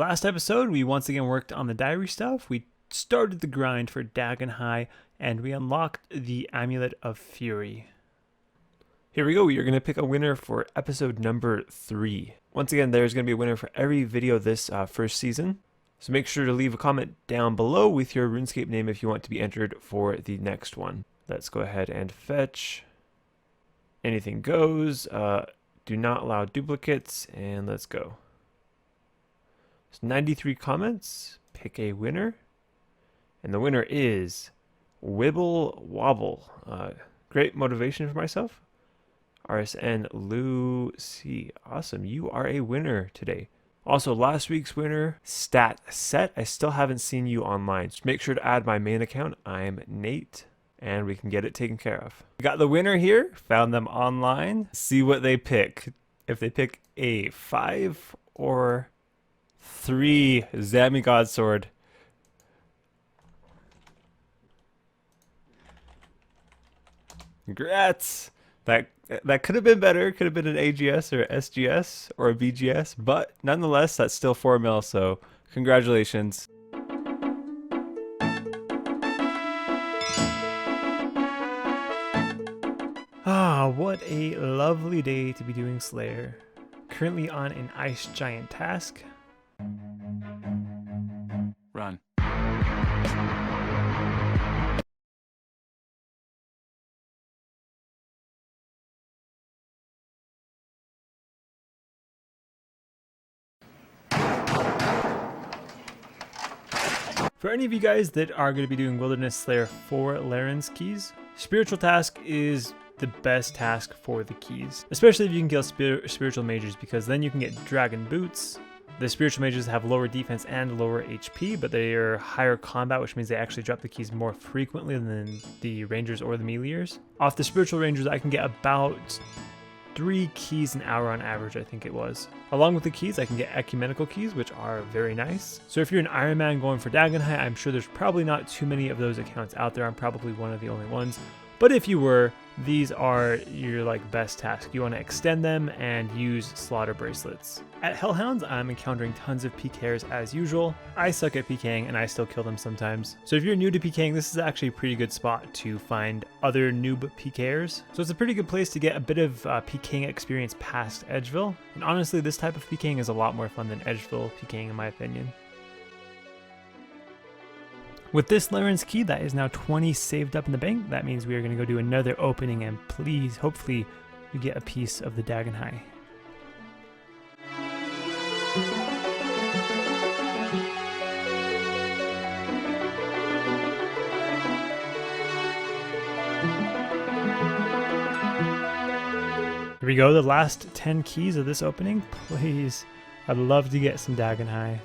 last episode, we once again worked on the diary stuff. We started the grind for Dagon'Hai, and we unlocked the Amulet of Fury. Here we go. You're going to pick a winner for episode number 3. Once again, there's going to be a winner for every video this first season. So make sure to leave a comment down below with your RuneScape name if you want to be entered for the next one. Let's go ahead and fetch. Anything goes. Do not allow duplicates, and let's go. There's 93 comments. Pick a winner. And the winner is Wibble Wobble. Great motivation for myself. RSN Lucy. Awesome. You are a winner today. Also, last week's winner, Stat Set. I still haven't seen you online. So make sure to add my main account. I'm Nate. And we can get it taken care of. We got the winner here. Found them online. See what they pick. If they pick a 5 or 3 Zamigod sword. Congrats! That could have been better. Could have been an AGS or SGS or a BGS, but nonetheless, that's still 4 mil. So congratulations. Ah, what a lovely day to be doing Slayer. Currently on an ice giant task. Run. For any of you guys that are going to be doing Wilderness Slayer for Laren's keys, Spiritual Task is the best task for the keys, especially if you can kill spiritual mages, because then you can get dragon boots. The spiritual mages have lower defense and lower HP, but they are higher combat, which means they actually drop the keys more frequently than the rangers or the meleeers. Off the spiritual rangers, I can get about 3 keys an hour on average, I think it was. Along with the keys, I can get ecumenical keys, which are very nice. So if you're an Ironman going for Dagon'Hai, I'm sure there's probably not too many of those accounts out there. I'm probably one of the only ones. But if you were, these are your best task. You want to extend them and use slaughter bracelets. At Hellhounds, I'm encountering tons of PKers as usual. I suck at PKing and I still kill them sometimes. So if you're new to PKing, this is actually a pretty good spot to find other noob PKers. So it's a pretty good place to get a bit of PKing experience past Edgeville. And honestly, this type of PKing is a lot more fun than Edgeville PKing in my opinion. With this Laren's key, that is now 20 saved up in the bank. That means we are going to go do another opening, and please, hopefully, we get a piece of the Dagon'Hai. Here we go, the last 10 keys of this opening. Please, I'd love to get some Dagon'Hai.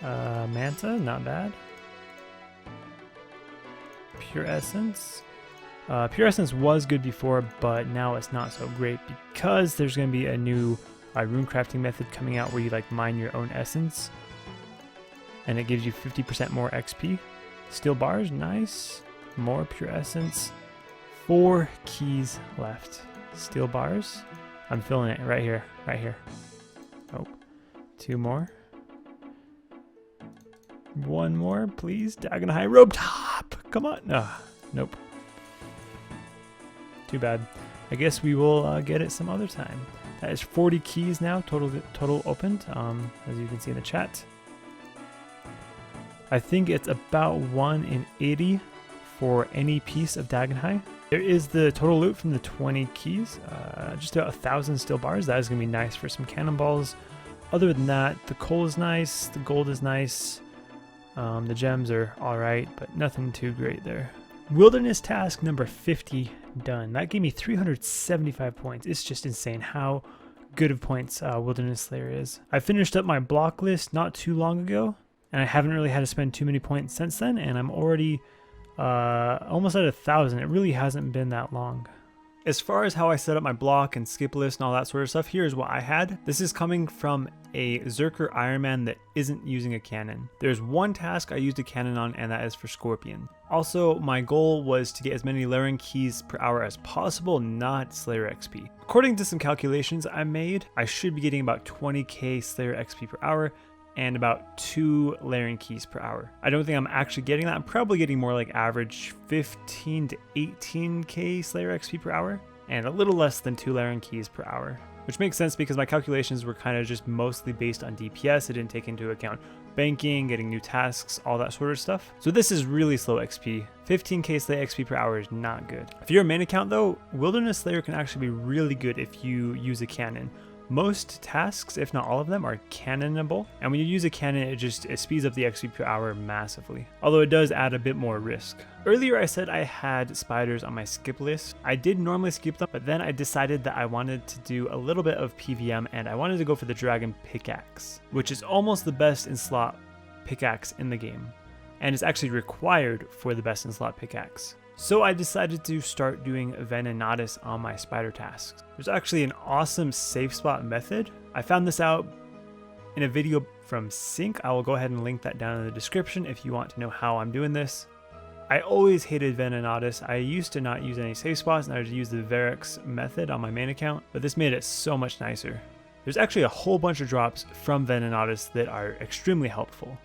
Manta, not bad. Pure Essence. Pure Essence was good before, but now it's not so great because there's going to be a new rune crafting method coming out where you mine your own essence, and it gives you 50% more XP. Steel bars, nice. More Pure Essence. 4 keys left. Steel bars. I'm feeling it right here, right here. Oh, 2 more. 1 more, please. Dagon'Hai robe top. Come on. Nope. Too bad. I guess we will get it some other time. That is 40 keys now, total opened, as you can see in the chat. I think it's about 1 in 80 for any piece of Dagon'Hai. There is the total loot from the 20 keys, just about 1,000 steel bars. That is going to be nice for some cannonballs. Other than that, the coal is nice, the gold is nice. The gems are alright, but nothing too great there. Wilderness task number 50 done. That gave me 375 points. It's just insane how good of points Wilderness Slayer is. I finished up my block list not too long ago, and I haven't really had to spend too many points since then, and I'm already almost at 1,000. It really hasn't been that long. As far as how I set up my block and skip list and all that sort of stuff, here's what I had. This is coming from a Zerker Ironman that isn't using a cannon. There's one task I used a cannon on, and that is for Scorpion. Also, my goal was to get as many Laren keys per hour as possible, not Slayer XP. According to some calculations I made, I should be getting about 20k Slayer XP per hour, and about 2 layering keys per hour. I don't think I'm actually getting that. I'm probably getting more like average 15 to 18k Slayer XP per hour, and a little less than 2 layering keys per hour. Which makes sense because my calculations were kind of just mostly based on DPS. It didn't take into account banking, getting new tasks, all that sort of stuff. So this is really slow XP. 15k Slayer XP per hour is not good. If you're a main account though, Wilderness Slayer can actually be really good if you use a cannon. Most tasks, if not all of them, are cannonable, and when you use a cannon, it speeds up the XP per hour massively, although it does add a bit more risk. Earlier I said I had spiders on my skip list. I did normally skip them, but then I decided that I wanted to do a little bit of PVM, and I wanted to go for the dragon pickaxe, which is almost the best in slot pickaxe in the game, and it's actually required for the best in slot pickaxe. So I decided to start doing Dagon'Hai on my spider tasks. There's actually an awesome safe spot method. I found this out in a video from Sync. I will go ahead and link that down in the description if you want to know how I'm doing this. I always hated Dagon'Hai. I used to not use any safe spots, and I would use the Varix method on my main account, but this made it so much nicer. There's actually a whole bunch of drops from Dagon'Hai that are extremely helpful.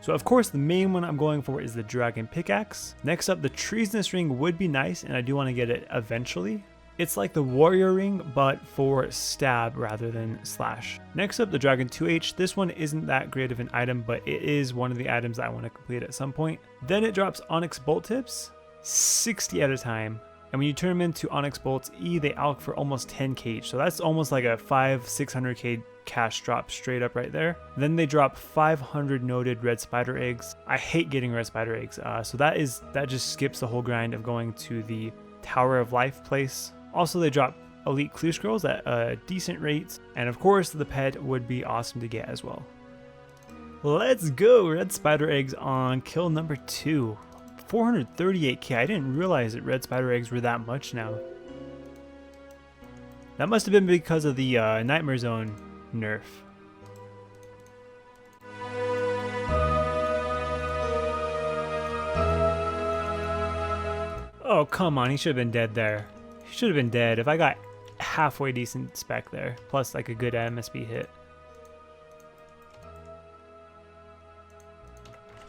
So of course the main one I'm going for is the dragon pickaxe. Next up, the treasonous ring would be nice, and I do want to get it eventually. It's like the warrior ring, but for stab rather than slash. Next up, the dragon 2H. This one isn't that great of an item, but it is one of the items that I want to complete at some point. Then it drops onyx bolt tips, 60 at a time. And when you turn them into onyx bolts E, they alch for almost 10k each. So that's almost like a 500-600k cash drop straight up right there. Then they drop 500 noted red spider eggs. I hate getting red spider eggs, so that just skips the whole grind of going to the Tower of Life place. Also, they drop elite clue scrolls at a decent rate, and of course the pet would be awesome to get as well. Let's go, red spider eggs on kill number 2. 438k. I didn't realize that red spider eggs were that much now. That must have been because of the Nightmare Zone nerf. Oh, come on. He should have been dead there. He should have been dead if I got halfway decent spec there, plus like a good MSB hit.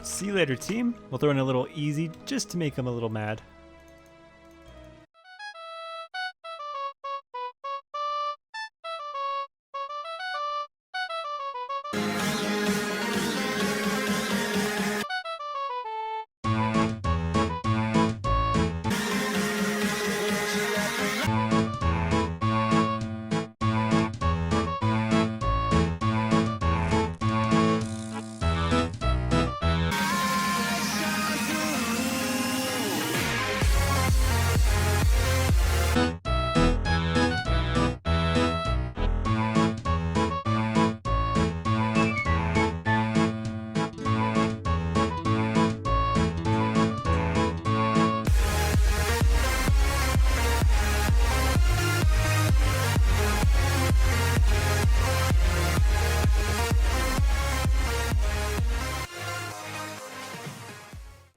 See you later, team. We'll throw in a little easy just to make him a little mad.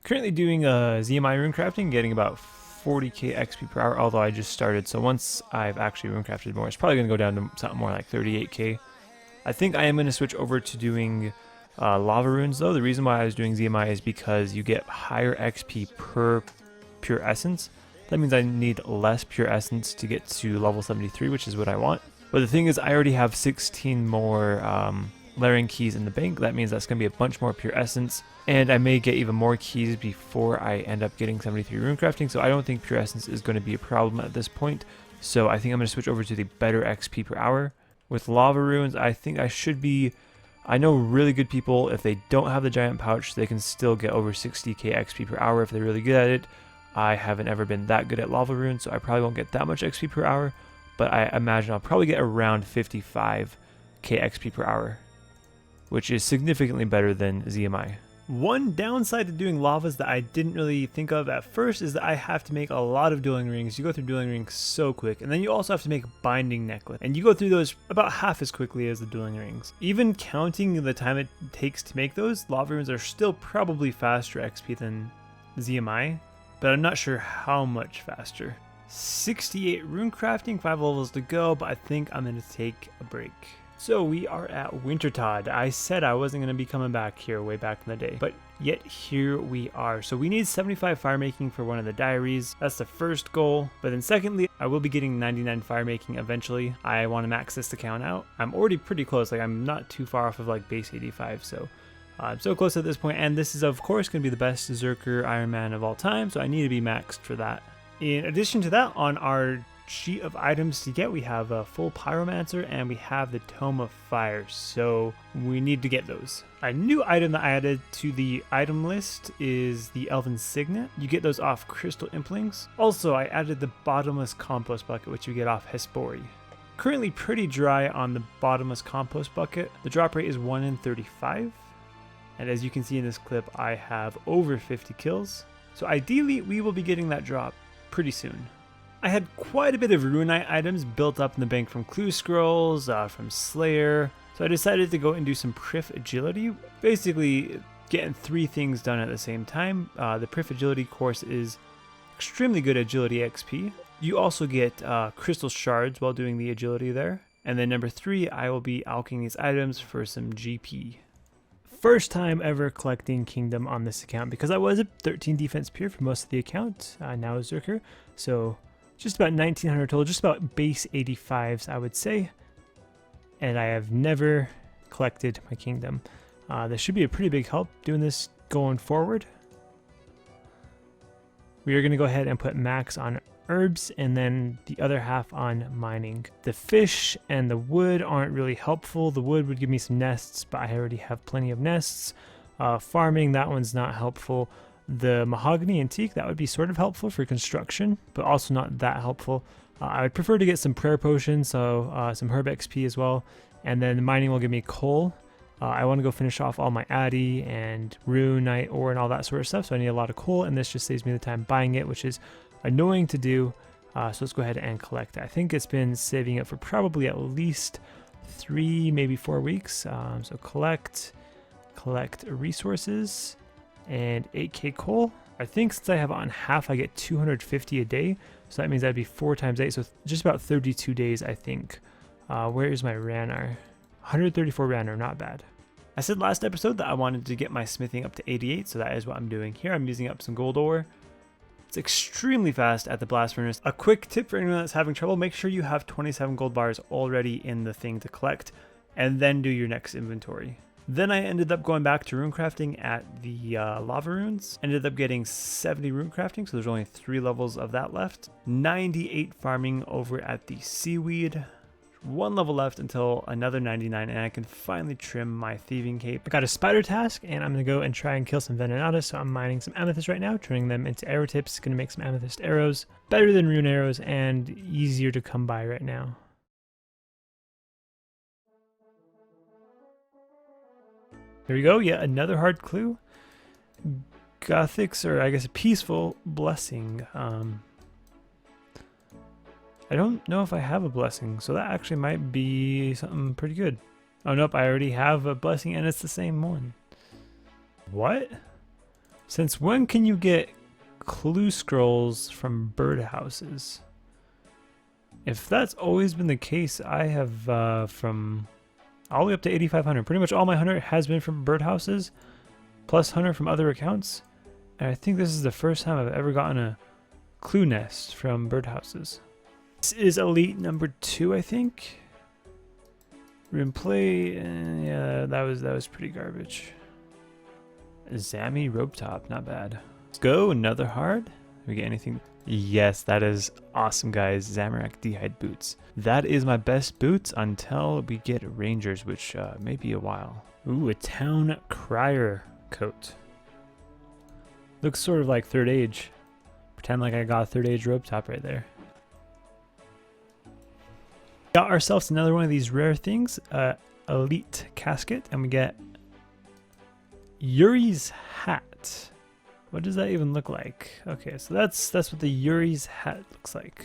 Currently doing ZMI rune crafting, getting about 40k XP per hour, although I just started, so once I've actually rune crafted more, it's probably going to go down to something more like 38k. I think I am going to switch over to doing lava runes though. The reason why I was doing ZMI is because you get higher XP per pure essence. That means I need less pure essence to get to level 73, which is what I want. But the thing is, I already have 16 more layering keys in the bank. That means that's going to be a bunch more pure essence, and I may get even more keys before I end up getting 73 rune crafting, so I don't think pure essence is going to be a problem at this point. So I think I'm going to switch over to the better XP per hour. With lava runes, I think I should be... I know really good people, if they don't have the giant pouch, they can still get over 60k XP per hour if they're really good at it. I haven't ever been that good at lava runes, so I probably won't get that much XP per hour, but I imagine I'll probably get around 55k XP per hour, which is significantly better than ZMI. One downside to doing lavas that I didn't really think of at first is that I have to make a lot of dueling rings. You go through dueling rings so quick, and then you also have to make binding necklace, and you go through those about half as quickly as the dueling rings. Even counting the time it takes to make those, lava runes are still probably faster XP than ZMI, but I'm not sure how much faster. 68 rune crafting, 5 levels to go, but I think I'm going to take a break. So we are at Wintertodt. I said I wasn't going to be coming back here way back in the day, but yet here we are. So we need 75 fire making for one of the diaries. That's the first goal. But then secondly, I will be getting 99 fire making eventually. I want to max this account out. I'm already pretty close. Like, I'm not too far off of like base 85. So I'm so close at this point. And this is of course going to be the best Zerker Ironman of all time. So I need to be maxed for that. In addition to that, on our sheet of items to get, we have a full pyromancer and we have the tome of fire, so we need to get those. A new item that I added to the item list is the elven signet. You get those off crystal implings. Also, I added the bottomless compost bucket, which you get off hespori. Currently pretty dry on the bottomless compost bucket. The drop rate is 1 in 35, and as you can see in this clip, I have over 50 kills, so ideally we will be getting that drop pretty soon. I had quite a bit of Rune items built up in the bank from clue scrolls, from Slayer, so I decided to go and do some Prif agility, basically getting 3 things done at the same time. The Prif agility course is extremely good agility XP. You also get crystal shards while doing the agility there. And then number 3, I will be alching these items for some GP. First time ever collecting kingdom on this account, because I was a 13 defense peer for most of the account, now a Zerker, so just about 1900 total, just about base 85s, I would say. And I have never collected my kingdom. This should be a pretty big help doing this going forward. We are going to go ahead and put max on herbs and then the other half on mining. The fish and the wood aren't really helpful. The wood would give me some nests, but I already have plenty of nests. Farming, that one's not helpful. The mahogany and teak, that would be sort of helpful for construction, but also not that helpfful. I would prefer to get some prayer potions, so some herb XP as well, and then the mining will give me coal. I want to go finish off all my addy and runite ore and all that sort of stuff, so I need a lot of coal, and this just saves me the time buying it, which is annoying to do. So let's go ahead and collect it. I think it's been saving it for probably at least 3, maybe 4 weeks. So collect resources, and 8k coal. I think since I have it on half, I get 250 a day, so that means that'd be 4 times 8, so just about 32 days, I think. Where is my Ranar? 134 Ranar, not bad. I said last episode that I wanted to get my smithing up to 88, so that is what I'm doing here. I'm using up some gold ore. It's extremely fast at the blast furnace. A quick tip for anyone that's having trouble, make sure you have 27 gold bars already in the thing to collect, and then do your next inventory. Then I ended up going back to rune crafting at the lava runes. Ended up getting 70 rune crafting, so there's only 3 levels of that left. 98 farming over at the seaweed. 1 level left until another 99, and I can finally trim my thieving cape. I got a spider task, and I'm going to go and try and kill some venenatas, so I'm mining some amethyst right now, turning them into arrow tips. Going to make some amethyst arrows. Better than rune arrows, and easier to come by right now. There we go, yet another hard clue. Gothics, or I guess a peaceful blessing. I don't know if I have a blessing, so that actually might be something pretty good. Oh nope, I already have a blessing and it's the same one. What? Since when can you get clue scrolls from birdhouses? If that's always been the case, I have from all the way up to 8,500. Pretty much all my hunter has been from birdhouses, plus hunter from other accounts. And I think this is the first time I've ever gotten a clue nest from birdhouses. This is elite number 2, I think. Rune play, yeah, that was pretty garbage. Zami rope top, not bad. Let's go, another hard. Did we get anything? Yes, that is awesome, guys. Zamorak D'hide boots. That is my best boots until we get rangers, which may be a while. Ooh, a town crier coat. Looks sort of like third age. Pretend like I got a third age rope top right there. Got ourselves another one of these rare things, elite casket, and we get Yuri's hat. What does that even look like? Okay, so that's what the Yuri's hat looks like.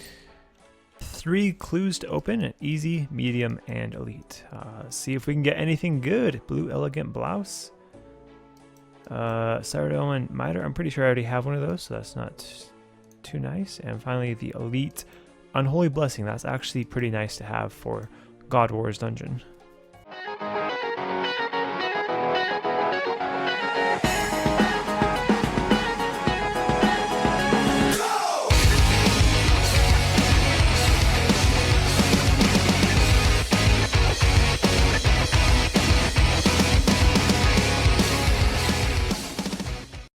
3 clues to open, easy, medium, and elite. See if we can get anything good. Blue elegant blouse. Sourdough and miter. I'm pretty sure I already have one of those, so that's not too nice. And finally, the elite unholy blessing. That's actually pretty nice to have for God Wars dungeon.